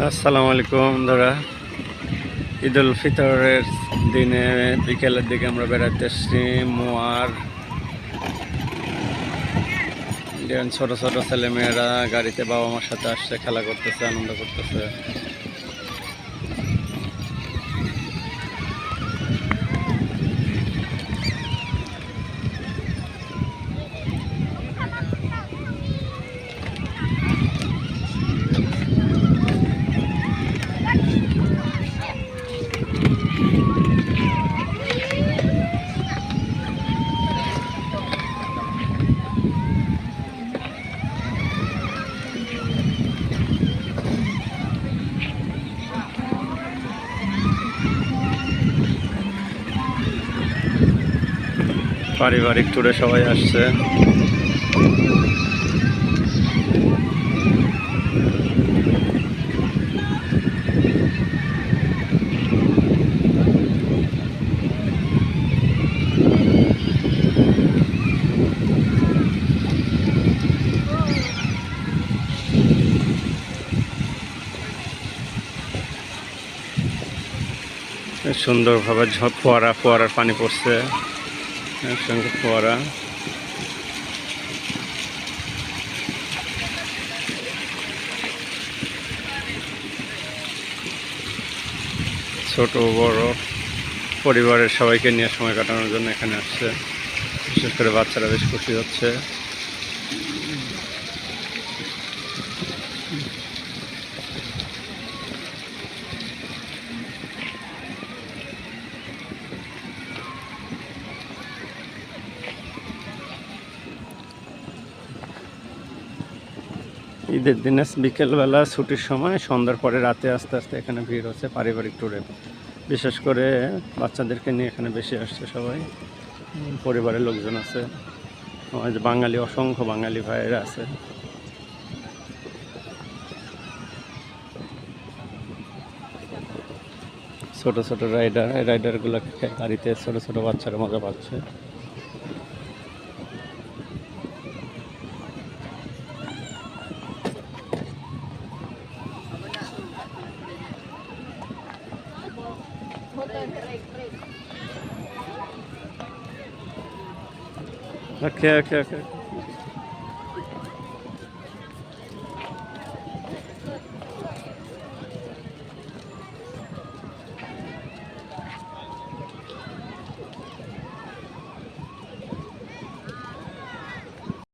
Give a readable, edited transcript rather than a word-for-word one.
আসসালামু আলাইকুম বন্ধুরা। ঈদুল ফিতরের দিনে বিকেলের দিকে আমরা বেড়াতে এসেছি মোয়ার। ছোট ছোট ছেলেমেয়েরা গাড়িতে বাবা মার সাথে আসছে, খেলা করতেছে, আনন্দ করতেছে। পারিবারিক ট্যুরে সবাই আসছে। সুন্দরভাবে ফোয়ারার পানি পড়ছে, সঙ্গে ফোয়ারা। ছোট বড় পরিবারের সবাইকে নিয়ে সময় কাটানোর জন্য এখানে আসছে। বিশেষ করে বাচ্চারা বেশ খুশি হচ্ছে। ঈদের দিনে বিকেলবেলা ছুটির সময়, সন্ধ্যার পরে রাতে আস্তে আস্তে এখানে ভিড় হচ্ছে পারিবারিক ট্যুরে। বিশেষ করে বাচ্চাদেরকে নিয়ে এখানে বেশি আসছে সবাই, পরিবারের লোকজন আছে, আমাদের বাঙালি অসংখ্য বাঙালি ভাইয়েরা আছে। ছোট ছোট রাইডারগুলো গাড়িতে ছোট ছোট বাচ্চারা মজা পাচ্ছে। Okay.